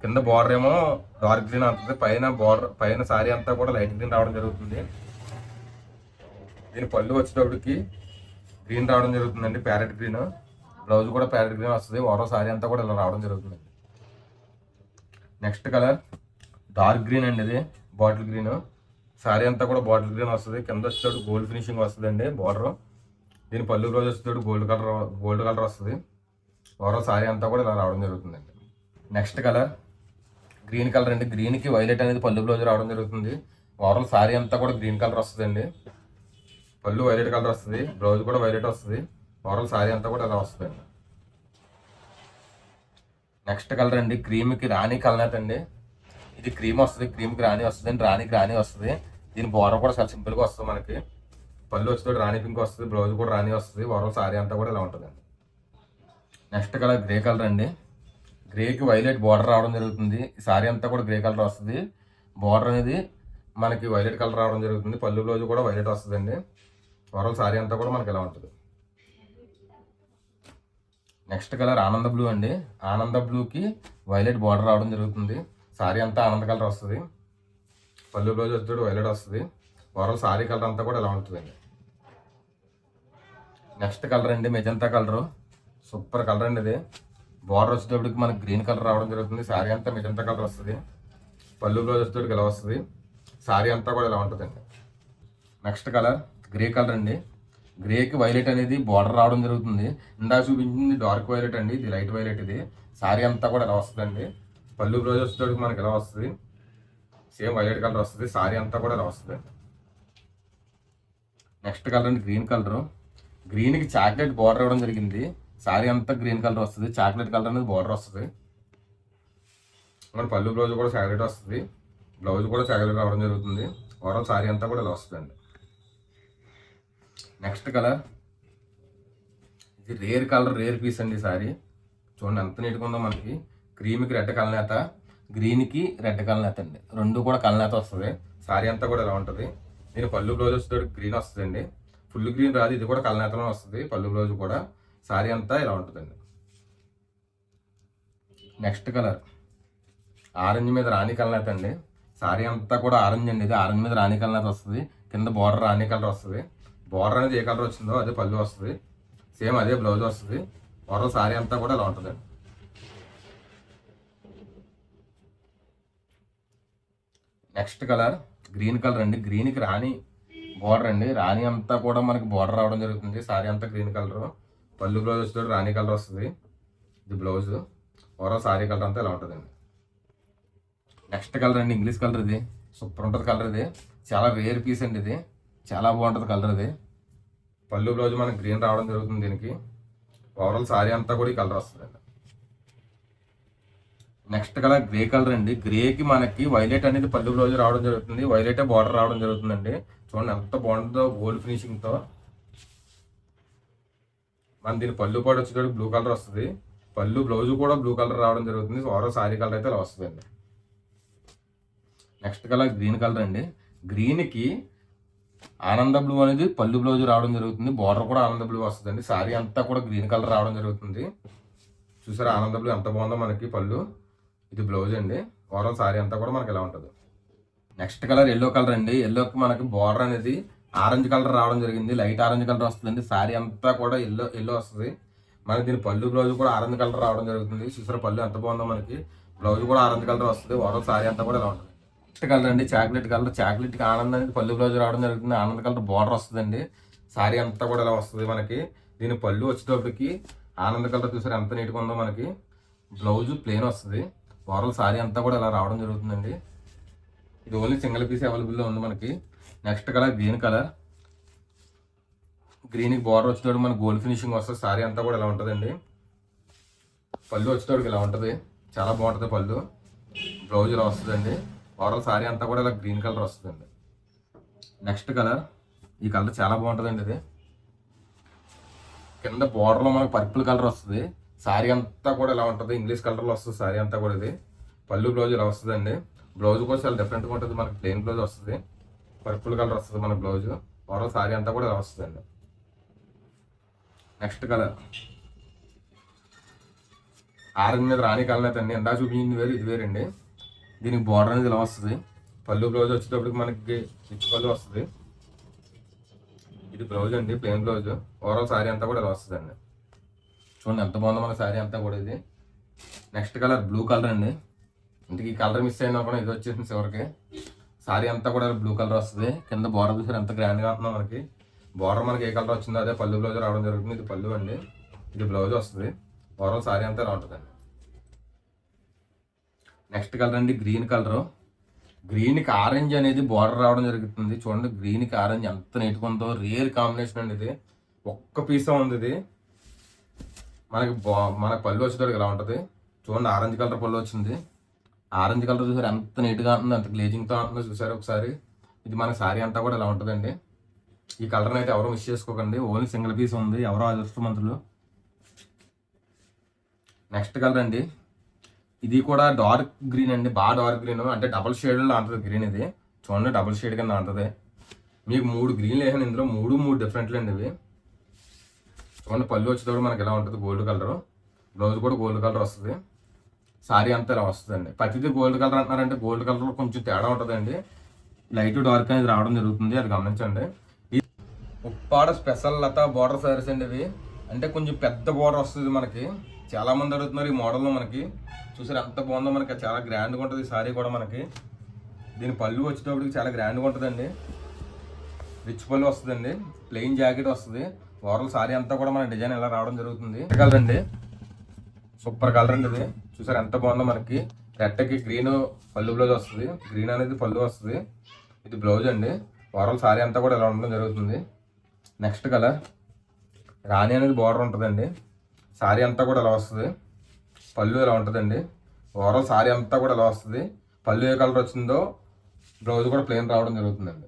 కింద బార్డర్ ఏమో డార్క్ గ్రీన్ అంతది. పైన సారీ అంతా కూడా లైట్ గ్రీన్ రావడం జరుగుతుంది. దీని పళ్ళు వచ్చేటప్పటికి గ్రీన్ రావడం జరుగుతుందండి. Parrot green. బ్లౌజ్ కూడా ప్యారెట్ గ్రీన్ వస్తుంది. ఓవరాల్ సారీ అంతా కూడా ఇలా రావడం జరుగుతుంది. నెక్స్ట్ కలర్ డార్క్ గ్రీన్ అండి. ఇది బాటిల్ గ్రీన్. శారీ అంతా కూడా బాటిల్ గ్రీన్ వస్తుంది, కింద వచ్చేటప్పుడు గోల్డ్ ఫినిషింగ్ వస్తుంది అండి బార్డర్. దీని పళ్ళు బ్లౌజ్ వచ్చేటప్పుడు గోల్డ్ కలర్ వస్తుంది. ఓవరాల్ శారీ అంతా కూడా ఇలా రావడం జరుగుతుందండి. నెక్స్ట్ కలర్ గ్రీన్ కలర్ అండి. గ్రీన్కి వైలెట్ అనేది పళ్ళు బ్లౌజ్ రావడం జరుగుతుంది. ఓవరాల్ శారీ అంతా కూడా గ్రీన్ కలర్ వస్తుందండి. పళ్ళు వైలెట్ కలర్ వస్తుంది, బ్లౌజ్ కూడా వైలెట్ వస్తుంది. ఓవరాల్ శారీ అంతా కూడా ఇలా వస్తుందండి. నెక్స్ట్ కలర్ అండి క్రీమ్కి రాణి కలర్ అండి. ఇది క్రీమ్ వస్తుంది, క్రీమ్కి రాణి వస్తుంది అండి, రాణికి రాణి వస్తుంది. దీని బోర్డర్ కూడా చాలా సింపుల్గా వస్తుంది మనకి. పళ్ళు వచ్చేటప్పుడు రాణి పింక్ వస్తుంది, బ్లౌజ్ కూడా రాణి వస్తుంది. ఓవరాల్ శారీ అంతా కూడా ఇలా ఉంటుందండి. నెక్స్ట్ కలర్ గ్రే కలర్ అండి. గ్రేకి వైలెట్ బార్డర్ రావడం జరుగుతుంది. శారీ అంతా కూడా గ్రే కలర్ వస్తుంది. బార్డర్ అనేది మనకి వైలెట్ కలర్ రావడం జరుగుతుంది. పళ్ళు బ్లౌజ్ కూడా వైలెట్ వస్తుందండి. ఓవరాల్ శారీ అంతా కూడా మనకి ఇలా ఉంటుంది. నెక్స్ట్ కలర్ ఆనంద బ్లూ అండి. ఆనంద బ్లూకి వైలెట్ బార్డర్ రావడం జరుగుతుంది. శారీ అంతా ఆనంద కలర్ వస్తుంది. పళ్ళు బ్లౌజ్ వచ్చేటప్పుడు వైలెట్ వస్తుంది. ఓవరాల్ శారీ కలర్ అంతా కూడా ఇలా ఉంటుందండి. నెక్స్ట్ కలర్ అండి మెజంతా కలరు. సూపర్ కలర్ అండి ఇది. బార్డర్ వచ్చేటప్పటికి మనకి గ్రీన్ కలర్ రావడం జరుగుతుంది. శారీ అంతా మెజంతా కలర్ వస్తుంది. పళ్ళు బ్లౌజ్ వచ్చేటప్పటికి ఇలా వస్తుంది. శారీ అంతా కూడా ఇలా ఉంటుందండి. నెక్స్ట్ కలర్ గ్రే కలర్ అండి. గ్రేకి వైలెట్ అనేది బార్డర్ రావడం జరుగుతుంది. ఇందాక చూపించింది డార్క్ వైలెట్ అండి, ఇది లైట్ వైలెట్. ఇది శారీ అంతా కూడా ఇలా వస్తుందండి. పళ్ళు బ్లౌజ్ వచ్చేటప్పటికి మనకి ఇలా వస్తుంది. సేమ్ వైలెట్ కలర్ వస్తుంది. శారీ అంతా కూడా ఇలా వస్తుంది. నెక్స్ట్ కలర్ అండి గ్రీన్ కలర్. గ్రీన్కి చాక్లెట్ బార్డర్ ఇవ్వడం జరిగింది. శారీ అంతా గ్రీన్ కలర్ వస్తుంది. చాక్లెట్ కలర్ అనేది బార్డర్ వస్తుంది. మన పళ్ళు బ్లౌజ్ కూడా చాక్లెట్ వస్తుంది. బ్లౌజ్ కూడా చాక్లెట్ రావడం జరుగుతుంది. ఓవరాల్ శారీ అంతా కూడా ఇలా వస్తుందండి. నెక్స్ట్ కలర్ ఇది రేర్ కలర్, రేర్ పీస్ అండి. శారీ చూడండి ఎంత నీట్గా ఉందో. మనకి క్రీమ్కి రెడ్ కలనేత, గ్రీన్కి రెడ్ కలనేత అండి. రెండు కూడా కలనేత వస్తుంది. శారీ అంతా కూడా ఇలా ఉంటుంది. దీని పళ్ళు బ్లౌజ్ వస్తే గ్రీన్ వస్తుందండి. ఫుల్ గ్రీన్ రాదు, ఇది కూడా కలనేతలో వస్తుంది. పళ్ళు బ్లౌజ్ కూడా శారీ అంతా ఇలా ఉంటుందండి. నెక్స్ట్ కలర్ ఆరెంజ్ మీద రాణి కలనేత అండి. శారీ అంతా కూడా ఆరెంజ్ అండి. ఇది ఆరెంజ్ మీద రాణి కలనేత వస్తుంది. కింద బార్డర్ రాణి కలర్ వస్తుంది. బార్డర్ అనేది ఏ కలర్ వచ్చిందో అదే పళ్ళు వస్తుంది. సేమ్ అదే బ్లౌజ్ వస్తుంది. ఓవరాల్ శారీ అంతా కూడా ఇలా ఉంటుందండి. నెక్స్ట్ కలర్ గ్రీన్ కలర్ అండి. గ్రీన్కి రాణి బార్డర్ అండి. రాణి అంతా కూడా మనకి బార్డర్ రావడం జరుగుతుంది. శారీ అంతా గ్రీన్ కలర్. పళ్ళు బ్లౌజ్ వచ్చేటప్పుడు రాణి కలర్ వస్తుంది. ఇది బ్లౌజ్. ఓవరాల్ శారీ కలర్ అంతా ఇలా ఉంటుందండి. నెక్స్ట్ కలర్ అండి ఇంగ్లీష్ కలర్. ఇది సూపర్ ఉంటుంది కలర్. ఇది చాలా రేర్ పీస్ అండి. ఇది చాలా బాగుంటుంది కలర్. ఇది పళ్ళు బ్లౌజ్ మనకి గ్రీన్ రావడం జరుగుతుంది. దీనికి ఓవరాల్ శారీ అంతా కూడా ఈ కలర్ వస్తుందండి. నెక్స్ట్ కలర్ గ్రే కలర్ అండి. గ్రేకి మనకి వైలెట్ అనేది పళ్ళు బ్లౌజ్ రావడం జరుగుతుంది. వైలెట్ బార్డర్ రావడం జరుగుతుందండి. చూడండి ఎంత బాగుంటుందో గోల్డ్ ఫినిషింగ్తో. మన దీని పళ్ళు పాటు వచ్చేటప్పుడు బ్లూ కలర్ వస్తుంది. పళ్ళు బ్లౌజ్ కూడా బ్లూ కలర్ రావడం జరుగుతుంది. ఓవరాల్ శారీ కలర్ అయితే ఇలా వస్తుందండి. నెక్స్ట్ కలర్ గ్రీన్ కలర్ అండి. గ్రీన్కి ఆనంద బ్లూ అనేది పళ్ళు బ్లౌజ్ రావడం జరుగుతుంది. బార్డర్ కూడా ఆనంద బ్లూ వస్తుందండి. శారీ అంతా కూడా గ్రీన్ కలర్ రావడం జరుగుతుంది. చూసారా ఆనంద బ్లూ ఎంత బాగుందో. మనకి పళ్ళు, ఇది బ్లౌజ్ అండి. ఓవరాల్ శారీ అంతా కూడా మనకి ఇలా ఉంటుంది. నెక్స్ట్ కలర్ ఎల్లో కలర్ అండి. ఎల్లోకి మనకి బార్డర్ అనేది ఆరెంజ్ కలర్ రావడం జరిగింది. లైట్ ఆరెంజ్ కలర్ వస్తుందండి. శారీ అంతా కూడా ఎల్లో వస్తుంది. మనకి దీని పళ్ళు బ్లౌజ్ కూడా ఆరెంజ్ కలర్ రావడం జరుగుతుంది. చూసారా పళ్ళు ఎంత బాగుందో. మనకి బ్లౌజ్ కూడా ఆరెంజ్ కలర్ వస్తుంది. ఓవరాల్ శారీ అంతా కూడా ఇలా ఉంటుంది. నెక్స్ట్ కలర్ అండి చాక్లెట్ కలర్. చాక్లెట్కి ఆనంద్ అనేది పళ్ళు బ్లౌజ్ రావడం జరుగుతుంది. ఆనంద్ కలర్ బార్డర్ వస్తుందండి. శారీ అంతా కూడా ఇలా వస్తుంది. మనకి దీని పళ్ళు వచ్చేటప్పటికి ఆనంద్ కలర్ చూసారా ఎంత నీట్గా ఉందో. మనకి బ్లౌజ్ ప్లెయిన్ వస్తుంది. ఓవరాల్ శారీ అంతా కూడా ఇలా రావడం జరుగుతుందండి. ఇది ఓన్లీ సింగిల్ పీస్ అవైలబుల్లో ఉంది మనకి. Next colour green colour. గ్రీన్కి బార్డర్ వచ్చేటప్పుడు మనకి గోల్డ్ ఫినిషింగ్ వస్తుంది. శారీ అంతా కూడా ఇలా ఉంటుందండి. పళ్ళు వచ్చేటప్పటికి ఇలా ఉంటుంది. చాలా బాగుంటుంది పళ్ళు. బ్లౌజ్ ఇలా వస్తుందండి. ఓవరాల్ శారీ అంతా కూడా ఇలా గ్రీన్ కలర్ వస్తుందండి. నెక్స్ట్ కలర్ ఈ కలర్ చాలా బాగుంటుందండి. ఇది కింద బార్డర్లో మనకి పర్పుల్ కలర్ వస్తుంది. శారీ అంతా కూడా ఇలా ఉంటుంది. ఇంగ్లీష్ కలర్లో వస్తుంది శారీ అంతా కూడా. ఇది పళ్ళు బ్లౌజ్ ఇలా వస్తుందండి. బ్లౌజ్ కూడా చాలా డిఫరెంట్గా ఉంటుంది. మనకి ప్లెయిన్ బ్లౌజ్ వస్తుంది. పర్పుల్ కలర్ వస్తుంది మన బ్లౌజ్. ఓవరాల్ శారీ అంతా కూడా ఇలా వస్తుందండి. నెక్స్ట్ కలర్ ఆరెంజ్ మీద రాణి కలర్ అయితే అండి. ఎందా చూపించింది వేరు, ఇది వేరండి. దీనికి బార్డర్ అనేది ఇలా వస్తుంది. పళ్ళు బ్లౌజ్ వచ్చేటప్పటికి మనకి రిచ్ పళ్ళు వస్తుంది. ఇది బ్లౌజ్ అండి, ప్లెయిన్ బ్లౌజ్. ఓవరాల్ శారీ అంతా కూడా ఇలా వస్తుందండి. చూడండి ఎంత బాగుందో మన శారీ అంతా కూడా. ఇది నెక్స్ట్ కలర్ బ్లూ కలర్ అండి. ఇంటికి ఈ కలర్ మిస్ అయినా కూడా ఇది వచ్చేసింది చివరికి. సారీ అంతా కూడా బ్లూ కలర్ వస్తుంది. కింద బోర్డర్ చూసారు ఎంత గ్రాండ్గా ఉంటుందో మనకి. బోర్డర్ మనకి ఏ కలర్ వచ్చిందో అదే పళ్ళు బ్లౌజ్ రావడం జరుగుతుంది. ఇది పళ్ళు అండి, ఇది బ్లౌజ్ వస్తుంది. ఓవరాల్ సారీ అంతా ఇలా ఉంటుందండి. నెక్స్ట్ కలర్ అండి గ్రీన్ కలరు. గ్రీన్కి ఆరెంజ్ అనేది బార్డర్ రావడం జరుగుతుంది. చూడండి గ్రీన్కి ఆరెంజ్ ఎంత నీట్గా ఉందో. రేర్ కాంబినేషన్ అండి ఇది. ఒక్క పీసే ఉంది ఇది. మనకి పళ్ళు వచ్చేటప్పుడు ఇలా ఉంటుంది. చూడండి ఆరెంజ్ కలర్ పళ్ళు వచ్చింది. ఆరెంజ్ కలర్ చూసారు ఎంత నీట్గా ఉంటుంది, ఎంత గ్లేజింగ్తో ఉంటుందో చూసారు ఒకసారి. ఇది మన శారీ అంతా కూడా ఇలా ఉంటుందండి. ఈ కలర్ని అయితే ఎవరు మిస్ చేసుకోకండి. ఓన్లీ సింగిల్ పీస్ ఉంది, ఎవరో అదృష్టవంతులు. నెక్స్ట్ కలర్ అండి, ఇది కూడా డార్క్ గ్రీన్ అండి, బాగా డార్క్ గ్రీన్ అంటే డబుల్ షేడ్లో ఉంటుంది గ్రీన్. ఇది చూడండి డబుల్ షేడ్ కింద ఉంటుంది. మీకు 3 గ్రీన్లు వేసాను ఇందులో, 3 డిఫరెంట్లు అండి ఇవి. చూడండి పళ్ళు వచ్చేటప్పుడు మనకి ఇలా ఉంటుంది గోల్డ్ కలర్. బ్లౌజ్ కూడా గోల్డ్ కలర్ వస్తుంది. సారీ అంతా ఇలా వస్తుందండి. ప్రతిదీ గోల్డ్ కలర్ అంటున్నారంటే గోల్డ్ కలర్లో కొంచెం తేడా ఉంటుందండి. లైట్ డార్క్ అనేది రావడం జరుగుతుంది, అది గమనించండి. ఉప్పాడ స్పెషల్ లతా బార్డర్ సారీస్ అండి ఇవి. అంటే కొంచెం పెద్ద బార్డర్ వస్తుంది మనకి. చాలా మంది అడుగుతున్నారు ఈ మోడల్లో. మనకి చూసారు ఎంత బాగుందో, మనకి చాలా గ్రాండ్గా ఉంటుంది సారీ కూడా మనకి. దీని పళ్ళు వచ్చేటప్పటికి చాలా గ్రాండ్గా ఉంటుందండి. రిచ్ పళ్ళు వస్తుందండి, ప్లెయిన్ జాకెట్ వస్తుంది. ఓవరాల్ సారీ అంతా కూడా మన డిజైన్ ఇలా రావడం జరుగుతుంది. కలర్ అండి, సూపర్ కలర్ అండి ఇది. చూసారు ఎంత బాగుందో. మనకి రెడ్కి గ్రీన్ పళ్ళు బ్లౌజ్ వస్తుంది. గ్రీన్ అనేది పళ్ళు వస్తుంది, ఇది బ్లౌజ్ అండి. ఓవరాల్ సారీ అంతా కూడా ఇలా ఉండడం జరుగుతుంది. నెక్స్ట్ కలర్ రాణి అనేది బార్డర్ ఉంటుందండి. సారీ అంతా కూడా ఇలా వస్తుంది. పళ్ళు ఇలా ఉంటుందండి. ఓవరాల్ సారీ అంతా కూడా ఇలా వస్తుంది. పళ్ళు ఏ కలర్ వచ్చిందో బ్లౌజ్ కూడా ప్లెయిన్ రావడం జరుగుతుందండి.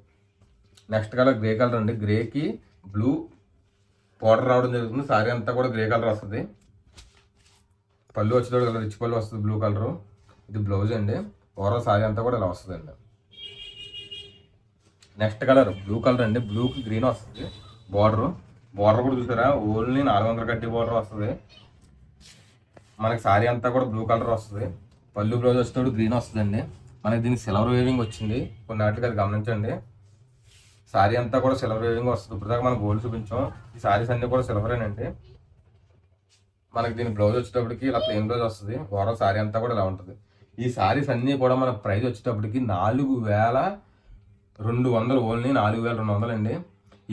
నెక్స్ట్ కలర్ గ్రే కలర్ అండి. గ్రేకి బ్లూ బార్డర్ రావడం జరుగుతుంది. సారీ అంతా కూడా గ్రే కలర్ వస్తుంది. పళ్ళు వచ్చేటప్పుడు కలర్ రిచ్ పళ్ళు వస్తుంది బ్లూ కలరు, ఇది బ్లౌజ్ అండి. ఓవరాల్ సారీ అంతా కూడా ఇలా వస్తుందండి. నెక్స్ట్ కలర్ బ్లూ కలర్ అండి. బ్లూకి గ్రీన్ వస్తుంది. బార్డర్ కూడా చూసారా, ఓన్లీ 400 కట్టి బార్డర్ వస్తుంది. మనకి సారీ అంతా కూడా బ్లూ కలర్ వస్తుంది. పళ్ళు బ్లౌజ్ వచ్చేటప్పుడు గ్రీన్ వస్తుందండి. మనకి దీనికి సిల్వర్ వేవింగ్ వచ్చింది కొన్ని వాటికి, అది గమనించండి. సారీ అంతా కూడా సిల్వర్ వేవింగ్ వస్తుంది. ఇప్పటిదాకా మనం గోల్డ్ చూపించాం, ఈ సారీస్ అన్నీ కూడా సిల్వరేనండి. మనకి దీని బ్లౌజ్ వచ్చేటప్పటికి ఇలా ప్లెయిన్ బ్లౌజ్ వస్తుంది. ఓవరాల్ సారీ అంతా కూడా ఇలా ఉంటుంది. ఈ సారీస్ అన్నీ కూడా మన ప్రైస్ వచ్చేటప్పటికి 4200, ఓన్లీ 4200 అండి.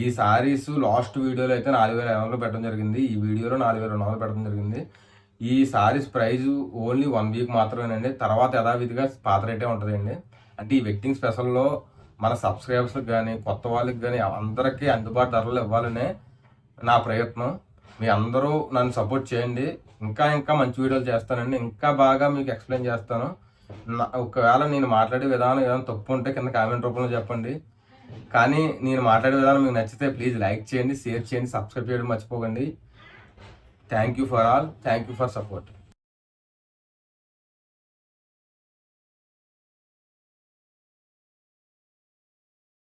ఈ సారీస్ లాస్ట్ వీడియోలో అయితే 4500 పెట్టడం జరిగింది. ఈ వీడియోలో 4200 పెట్టడం జరిగింది. ఈ సారీస్ ప్రైస్ ఓన్లీ 1 వీక్ మాత్రమేనండి. తర్వాత యథావిధిగా పాత రేటే ఉంటుందండి. అంటే ఈ వెడ్డింగ్ స్పెషల్లో మన సబ్స్క్రైబర్స్కి కానీ కొత్త వాళ్ళకి కానీ అందరికీ అందుబాటు ధరలు ఇవ్వాలనే నా ప్రయత్నం. మీ అందరూ నన్ను సపోర్ట్ చేయండి. ఇంకా మంచి వీడియోలు చేస్తానండి. ఇంకా బాగా మీకు ఎక్స్ప్లెయిన్ చేస్తాను. ఒకవేళ నేను మాట్లాడే విధానం ఏదైనా తప్పు ఉంటే కింద కామెంట్ రూపంలో చెప్పండి. కానీ నేను మాట్లాడే విధానం మీకు నచ్చితే ప్లీజ్ లైక్ చేయండి, షేర్ చేయండి, సబ్స్క్రైబ్ చేయడం మర్చిపోకండి. Thank you for all. Thank you for support.